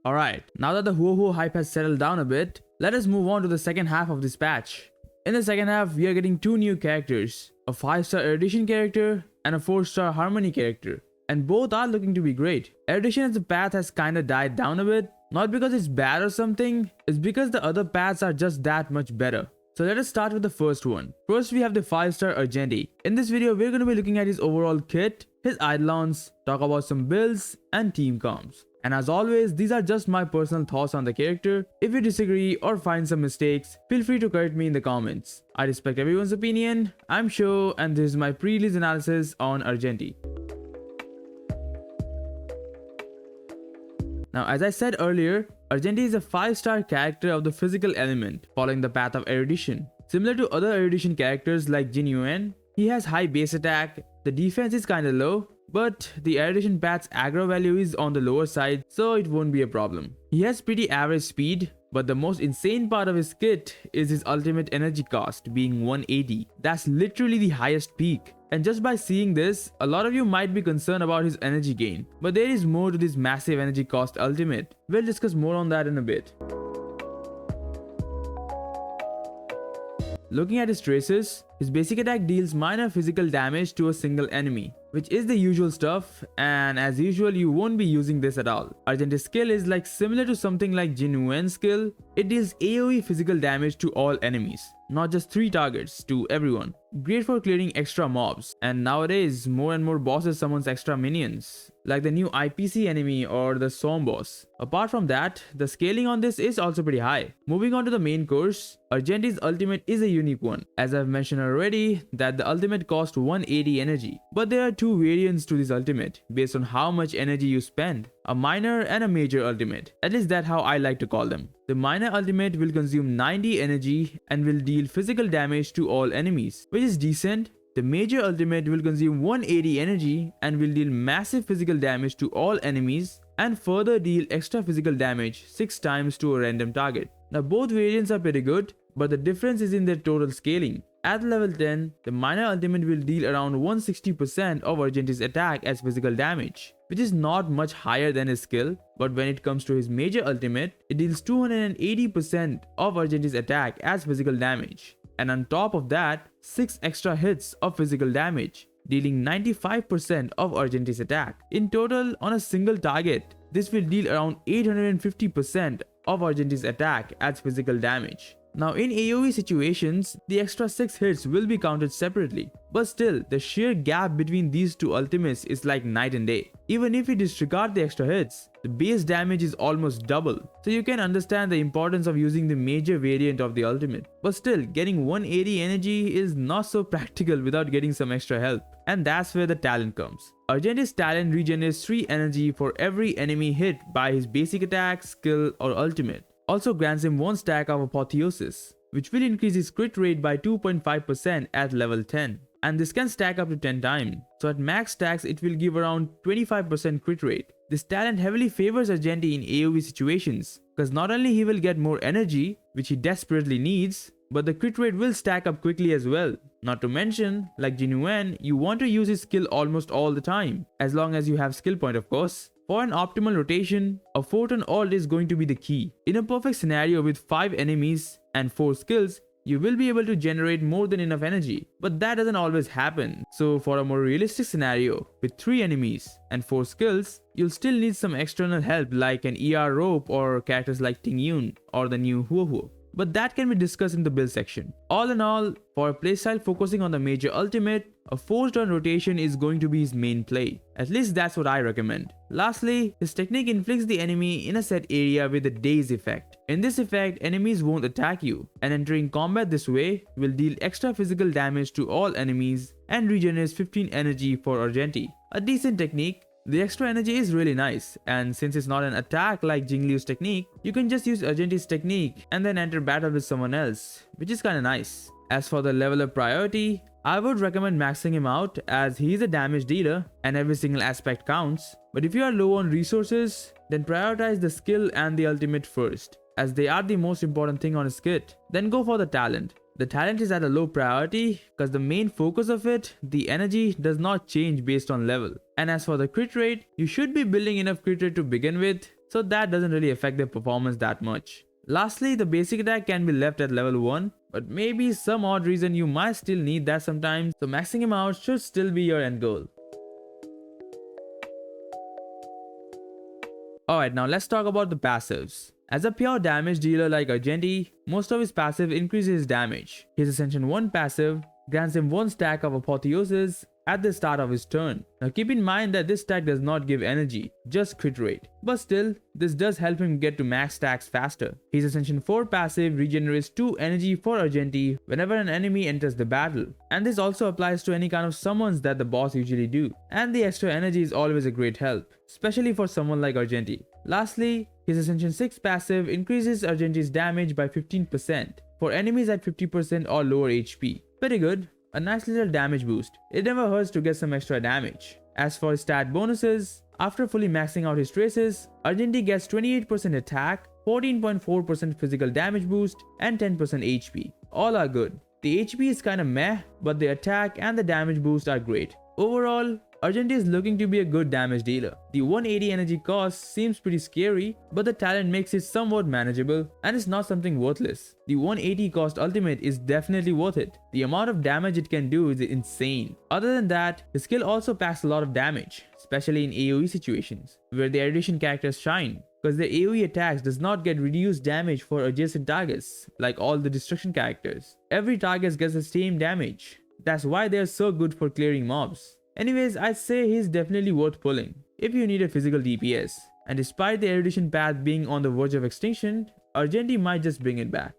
Alright, now that the Huohuo hype has settled down a bit, let us move on to the second half of this patch. In the second half, we are getting two new characters, a 5-star erudition character and a 4-star harmony character. And both are looking to be great. Erudition as a path has kinda died down a bit, not because it's bad or something, it's because the other paths are just that much better. So let us start with the first one. First we have the 5-star Argenti. In this video we're going to be looking at his overall kit, his Eidolons, talk about some builds and team comps. And as always, these are just my personal thoughts on the character. If you disagree or find some mistakes, feel free to correct me in the comments. I respect everyone's opinion, I'm sure, and this is my pre-release analysis on Argenti. Now, as I said earlier, Argenti is a 5-star character of the physical element, following the path of erudition. Similar to other erudition characters like Jin Yuan, he has high base attack, the defense is kinda low, but the erudition path's aggro value is on the lower side, so it won't be a problem. He has pretty average speed, but the most insane part of his kit is his ultimate energy cost being 180. That's literally the highest peak. And just by seeing this, a lot of you might be concerned about his energy gain. But there is more to this massive energy cost ultimate. We'll discuss more on that in a bit. Looking at his traces, his basic attack deals minor physical damage to a single enemy, which is the usual stuff, and as usual you won't be using this at all. Argenti's skill is like similar to something like Jin Yuan's skill. It deals AoE physical damage to all enemies, not just 3 targets, to everyone. Great for clearing extra mobs, and nowadays more and more bosses summons extra minions, like the new IPC enemy or the Som boss. Apart from that, the scaling on this is also pretty high. Moving on to the main course, Argenti's ultimate is a unique one. As I've mentioned already, that the ultimate costs 180 energy, but there are two variants to this ultimate based on how much energy you spend. A minor and a major ultimate. At least that's how I like to call them. The minor ultimate will consume 90 energy and will deal physical damage to all enemies, which is decent. The major ultimate will consume 180 energy and will deal massive physical damage to all enemies and further deal extra physical damage 6 times to a random target. Now both variants are pretty good, but the difference is in their total scaling. At level 10, the minor ultimate will deal around 160% of Argenti's attack as physical damage, which is not much higher than his skill, but when it comes to his major ultimate, it deals 280% of Argenti's attack as physical damage, and on top of that, 6 extra hits of physical damage, dealing 95% of Argenti's attack. In total, on a single target, this will deal around 850% of Argenti's attack as physical damage. Now in AoE situations, the extra 6 hits will be counted separately, but still the sheer gap between these two ultimates is like night and day. Even if you disregard the extra hits, the base damage is almost double, so you can understand the importance of using the major variant of the ultimate. But still, getting 180 energy is not so practical without getting some extra help, and that's where the talent comes. Argenti's talent regenerates 3 energy for every enemy hit by his basic attack, skill or ultimate. Also grants him 1 stack of Apotheosis, which will increase his crit rate by 2.5% at level 10. And this can stack up to 10 times, so at max stacks it will give around 25% crit rate. This talent heavily favors Argenti in AoE situations, because not only he will get more energy, which he desperately needs, but the crit rate will stack up quickly as well. Not to mention, like Jin Yuan, you want to use his skill almost all the time, as long as you have skill point of course. For an optimal rotation, a 4-turn ult is going to be the key. In a perfect scenario with 5 enemies and 4 skills, you will be able to generate more than enough energy, but that doesn't always happen. So for a more realistic scenario, with 3 enemies and 4 skills, you'll still need some external help like an ER rope or characters like Ting Yun or the new Huohuo. But that can be discussed in the build section. All in all, for a playstyle focusing on the major ultimate, a 4-turn rotation is going to be his main play. At least that's what I recommend. Lastly, his technique inflicts the enemy in a set area with a daze effect. In this effect, enemies won't attack you, and entering combat this way will deal extra physical damage to all enemies and regenerates 15 energy for Argenti. A decent technique. The extra energy is really nice, and since it's not an attack like Jingliu's technique, you can just use Argenti's technique and then enter battle with someone else, which is kinda nice. As for the level up priority, I would recommend maxing him out as he is a damage dealer and every single aspect counts, but if you are low on resources, then prioritize the skill and the ultimate first, as they are the most important thing on his kit. Then go for the talent. The talent is at a low priority because the main focus of it, the energy, does not change based on level. And as for the crit rate, you should be building enough crit rate to begin with, so that doesn't really affect their performance that much. Lastly, the basic attack can be left at level 1, but maybe some odd reason you might still need that sometimes, so maxing him out should still be your end goal. Alright, now let's talk about the passives. As a pure damage dealer like Argenti, most of his passive increases his damage. His Ascension 1 passive grants him 1 stack of Apotheosis at the start of his turn. Now keep in mind that this stack does not give energy, just crit rate. But still, this does help him get to max stacks faster. His Ascension 4 passive regenerates 2 energy for Argenti whenever an enemy enters the battle. And this also applies to any kind of summons that the boss usually do. And the extra energy is always a great help, especially for someone like Argenti. Lastly, his Ascension 6 passive increases Argenti's damage by 15% for enemies at 50% or lower HP. Pretty good. A nice little damage boost. It never hurts to get some extra damage. As for his stat bonuses, after fully maxing out his traces, Argenti gets 28% attack, 14.4% physical damage boost, and 10% HP. All are good. The HP is kinda meh, but the attack and the damage boost are great. Overall, Argenti is looking to be a good damage dealer. The 180 energy cost seems pretty scary, but the talent makes it somewhat manageable and it's not something worthless. The 180 cost ultimate is definitely worth it. The amount of damage it can do is insane. Other than that, his skill also packs a lot of damage, especially in AoE situations, where the erudition characters shine, because the AoE attacks does not get reduced damage for adjacent targets, like all the destruction characters. Every target gets the same damage. That's why they are so good for clearing mobs. Anyways, I'd say he's definitely worth pulling if you need a physical DPS. And despite the erudition path being on the verge of extinction, Argenti might just bring it back.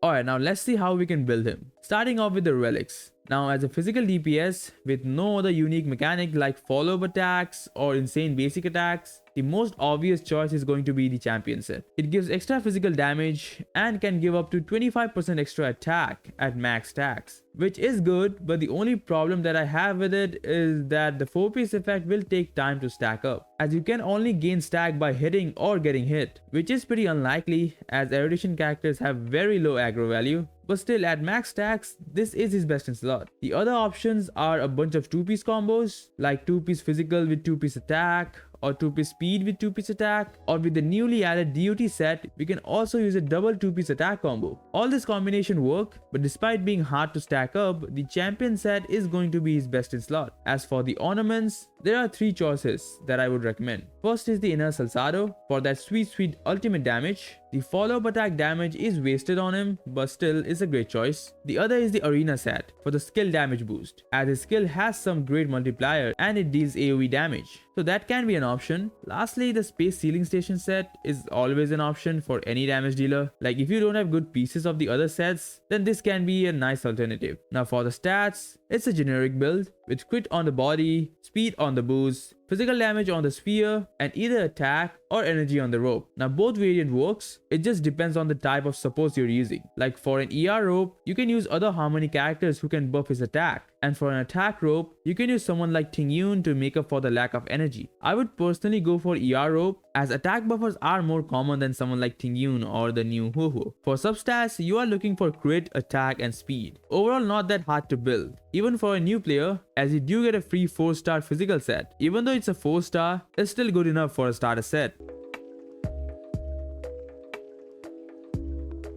Alright, now let's see how we can build him. Starting off with the Relics. Now as a physical DPS with no other unique mechanic like follow-up attacks or insane basic attacks, the most obvious choice is going to be the champion set. It gives extra physical damage and can give up to 25% extra attack at max stacks, which is good, but the only problem that I have with it is that the 4-piece effect will take time to stack up, as you can only gain stack by hitting or getting hit, which is pretty unlikely as erudition characters have very low aggro value. But still, at max stacks, this is his best in slot. The other options are a bunch of 2-piece combos, like 2-piece physical with 2-piece attack, or 2-piece speed with 2-piece attack, or with the newly added DOT set, we can also use a double 2-piece attack combo. All this combination work, but despite being hard to stack up, the champion set is going to be his best in slot. As for the ornaments, there are 3 choices that I would recommend. First is the Inner Salsado for that sweet ultimate damage. The follow-up attack damage is wasted on him, but still is a great choice. The other is the Arena set for the skill damage boost, as his skill has some great multiplier and it deals AoE damage, so that can be an option. Lastly, the Space Sealing Station set is always an option for any damage dealer. Like if you don't have good pieces of the other sets, then this can be a nice alternative. Now for the stats, it's a generic build with crit on the body, speed on the boost, physical damage on the sphere, and either attack or energy on the rope. Now both variant works, it just depends on the type of supports you're using. Like for an ER rope, you can use other harmony characters who can buff his attack. And for an attack rope, you can use someone like Ting Yun to make up for the lack of energy. I would personally go for ER rope, as attack buffers are more common than someone like Ting Yun or the new Ho-Ho. For substats, you are looking for crit, attack, and speed. Overall, not that hard to build, even for a new player, as you do get a free 4-star physical set. Even though it's a 4-star, it's still good enough for a starter set.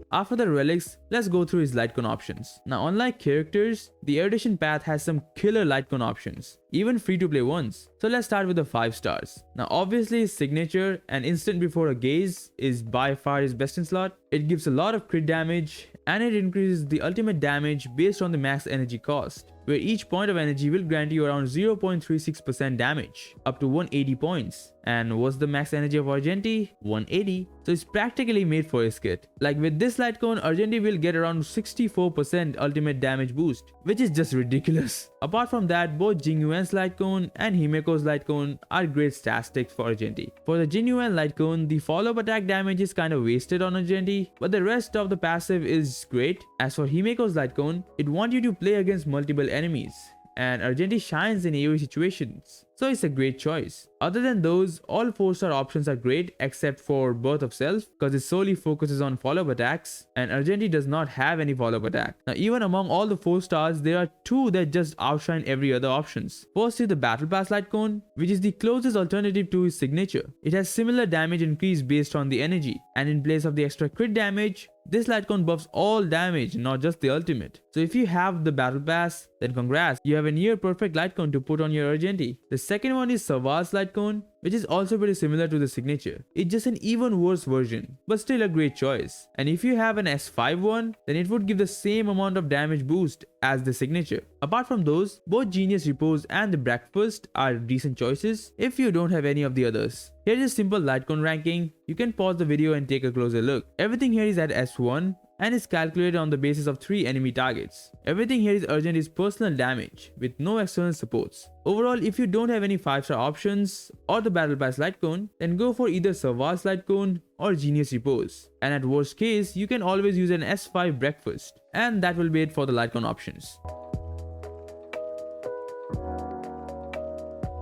After the relics, let's go through his Lightcone options. Now unlike characters, the erudition path has some killer Lightcone options, even free to play ones. So let's start with the 5 stars. Now obviously his signature and instant before a gaze is by far his best in slot. It gives a lot of crit damage and it increases the ultimate damage based on the max energy cost, where each point of energy will grant you around 0.36% damage, up to 180 points. And what's the max energy of Argenti? 180. So it's practically made for his kit. Like with this Lightcone, Argenti will get around 64% ultimate damage boost, which is just ridiculous. Apart from that, both Jingyuan's Lightcone and Himeko's Lightcone are great statistics for Argenti. For the Jingyuan Lightcone, the follow-up attack damage is kind of wasted on Argenti, but the rest of the passive is great. As for Himeko's Lightcone, it wants you to play against multiple enemies, and Argenti shines in AoE situations, so it's a great choice. Other than those, all 4-star options are great except for Birth of Self because it solely focuses on follow-up attacks and Argenti does not have any follow-up attack. Now even among all the 4 stars, there are 2 that just outshine every other options. First is the Battle Pass Lightcone, which is the closest alternative to his signature. It has similar damage increase based on the energy, and in place of the extra crit damage, this Lightcone buffs all damage, not just the ultimate. So if you have the Battle Pass, then congrats, you have a near perfect Lightcone to put on your Argenti. The second one is Savas's Lightcone, which is also pretty similar to the signature. It's just an even worse version, but still a great choice. And if you have an S5 one, then it would give the same amount of damage boost as the signature. Apart from those, both Genius Repose and the Breakfast are decent choices if you don't have any of the others. Here's a simple Lightcone ranking. You can pause the video and take a closer look. Everything here is at S1 and is calculated on the basis of 3 enemy targets. Everything here is Argenti's personal damage with no external supports. Overall, if you don't have any 5-star options or the Battle Pass Lightcone, then go for either Savas's Lightcone or Genius Repose. And at worst case, you can always use an S5 Breakfast. And that will be it for the Lightcone options.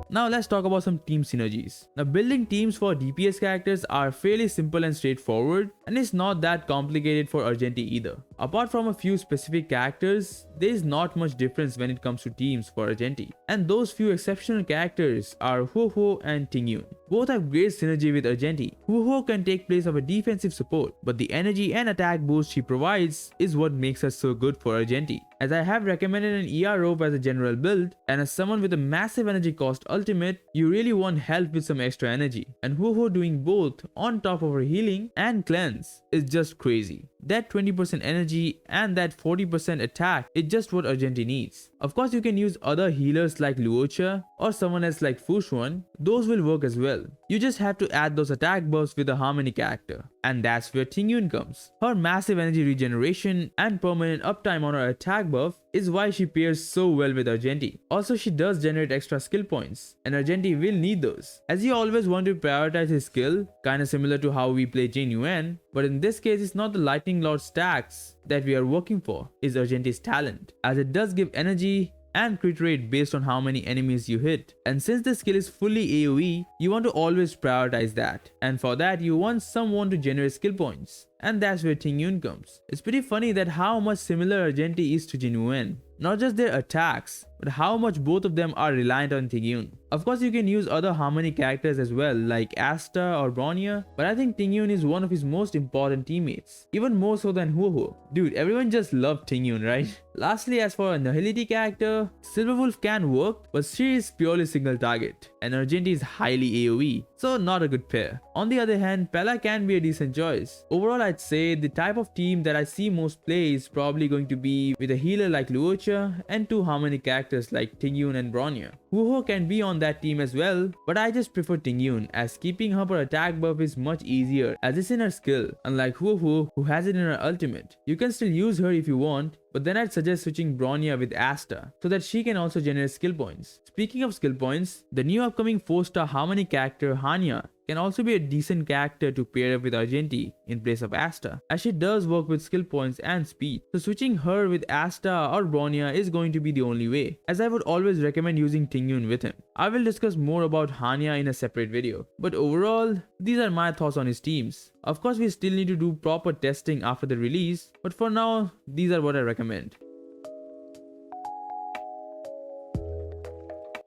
Now let's talk about some team synergies. Now building teams for DPS characters are fairly simple and straightforward, and it's not that complicated for Argenti either. Apart from a few specific characters, there is not much difference when it comes to teams for Argenti. And those few exceptional characters are Huohuo and Tingyun. Both have great synergy with Argenti. Huohuo can take place of a defensive support, but the energy and attack boost she provides is what makes her so good for Argenti. As I have recommended an ER rope as a general build, and as someone with a massive energy cost ultimate, you really want help with some extra energy. And Huohuo doing both on top of her healing and cleanse is just crazy. That 20% energy and that 40% attack is just what Argenti needs. Of course, you can use other healers like Luocha or someone else like Fushuan. Those will work as well. You just have to add those attack buffs with a harmony character. And that's where Tingyun comes. Her massive energy regeneration and permanent uptime on her attack buff is why she pairs so well with Argenti. Also, she does generate extra skill points, and Argenti will need those, as he always want to prioritize his skill, kinda similar to how we play Jin Yuan, but in this case it's not the Lightning Lord stacks that we are working for, it's Argenti's talent, as it does give energy and crit rate based on how many enemies you hit. And since the skill is fully AoE, you want to always prioritize that. And for that, you want someone to generate skill points. And that's where Tingyun comes. It's pretty funny that how much similar Argenti is to Jin Yuan. Not just their attacks, but how much both of them are reliant on Tingyun. Of course, you can use other harmony characters as well, like Asta or Bronya, but I think Tingyun is one of his most important teammates, even more so than Huohuo. Dude, everyone just loves Tingyun, right? Lastly, as for a Nihility character, Silverwolf can work, but she is purely single target, and Argenti is highly AoE, so not a good pair. On the other hand, Pella can be a decent choice. Overall, I'd say the type of team that I see most play is probably going to be with a healer like Luocha and 2 harmony characters like Tingyun and Bronya. Huohuo can be on that team as well, but I just prefer Tingyun, as keeping her per attack buff is much easier as it's in her skill, unlike Huohuo who has it in her ultimate. You can still use her if you want, but then I'd suggest switching Bronya with Asta so that she can also generate skill points. Speaking of skill points, the new upcoming 4-star harmony character Hanya can also be a decent character to pair up with Argenti in place of Asta, as she does work with skill points and speed. So switching her with Asta or Bronya is going to be the only way, as I would always recommend using Tingyun with him. I will discuss more about Hanya in a separate video, but overall, these are my thoughts on his teams. Of course, we still need to do proper testing after the release, but for now, these are what I recommend.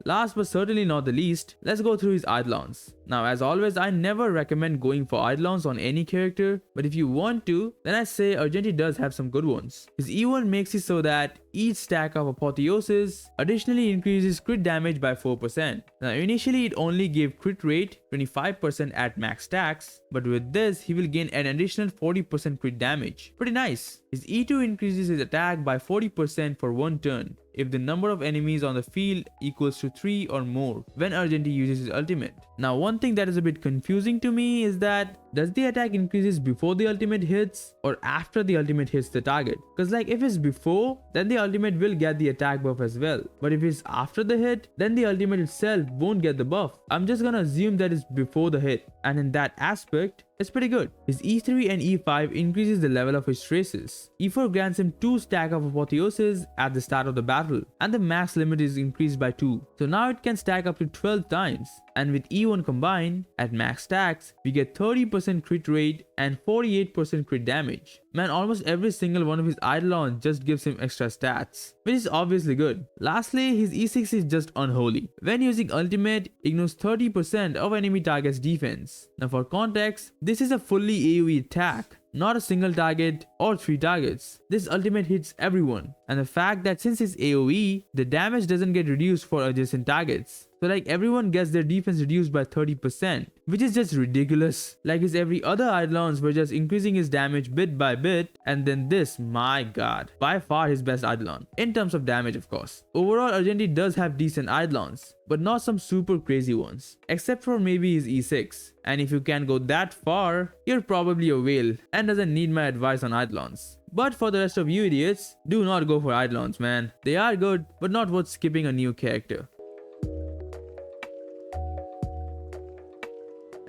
Last but certainly not the least, let's go through his Eidolons. Now as always, I never recommend going for Eidolons on any character, but if you want to, then I say Argenti does have some good ones. His E1 makes it so that each stack of Apotheosis additionally increases crit damage by 4%. Now initially it only gave crit rate 25% at max stacks, but with this he will gain an additional 40% crit damage. Pretty nice. His E2 increases his attack by 40% for 1 turn if the number of enemies on the field equals to 3 or more when Argenti uses his ultimate. Now one thing that is a bit confusing to me is that does the attack increases before the ultimate hits or after the ultimate hits the target? Cause like if it's before, then the ultimate will get the attack buff as well. But if it's after the hit, then the ultimate itself won't get the buff. I'm just gonna assume that it's before the hit, and in that aspect, It's pretty good. His E3 and E5 increases the level of his traces. E4 grants him 2 stack of apotheosis at the start of the battle, and the max limit is increased by 2. So now it can stack up to 12 times. And with E1 combined, at max stacks, we get 30% crit rate and 48% crit damage. Man, almost every single one of his Eidolons just gives him extra stats, which is obviously good. Lastly, his E6 is just unholy. When using ultimate, ignores 30% of enemy target's defense. Now for context, this is a fully AoE attack, not a single target or 3 targets. This ultimate hits everyone, and the fact that since it's AoE, the damage doesn't get reduced for adjacent targets. So like everyone gets their defense reduced by 30%, which is just ridiculous. Like his every other Eidolons were just increasing his damage bit by bit, and then this, my god, by far his best Eidolon, in terms of damage of course. Overall, Argenti does have decent Eidolons, but not some super crazy ones, except for maybe his E6. And if you can go that far, you're probably a whale and doesn't need my advice on Eidolons. But for the rest of you idiots, do not go for Eidolons, man. They are good, but not worth skipping a new character.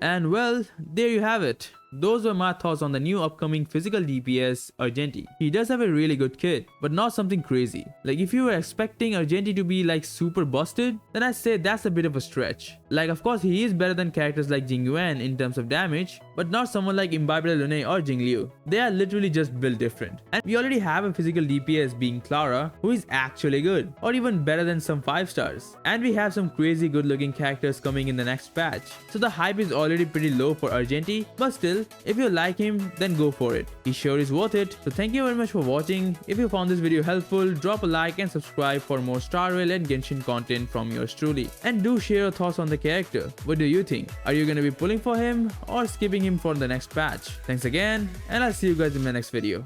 And well, there you have it. Those were my thoughts on the new upcoming physical DPS Argenti. He does have a really good kit, but not something crazy. Like if you were expecting Argenti to be like super busted, then I'd say that's a bit of a stretch. Like of course he is better than characters like Jingyuan in terms of damage, but not someone like Imbibed Lune or Jingliu. They are literally just built different. And we already have a physical DPS being Clara, who is actually good, or even better than some 5 stars. And we have some crazy good looking characters coming in the next patch. So the hype is already pretty low for Argenti, but still, if you like him, then go for it. He sure is worth it. So thank you very much for watching. If you found this video helpful, drop a like and subscribe for more Star Rail and Genshin content from yours truly. And do share your thoughts on the character. What do you think? Are you gonna be pulling for him or skipping him for the next patch? Thanks again, and I'll see you guys in my next video.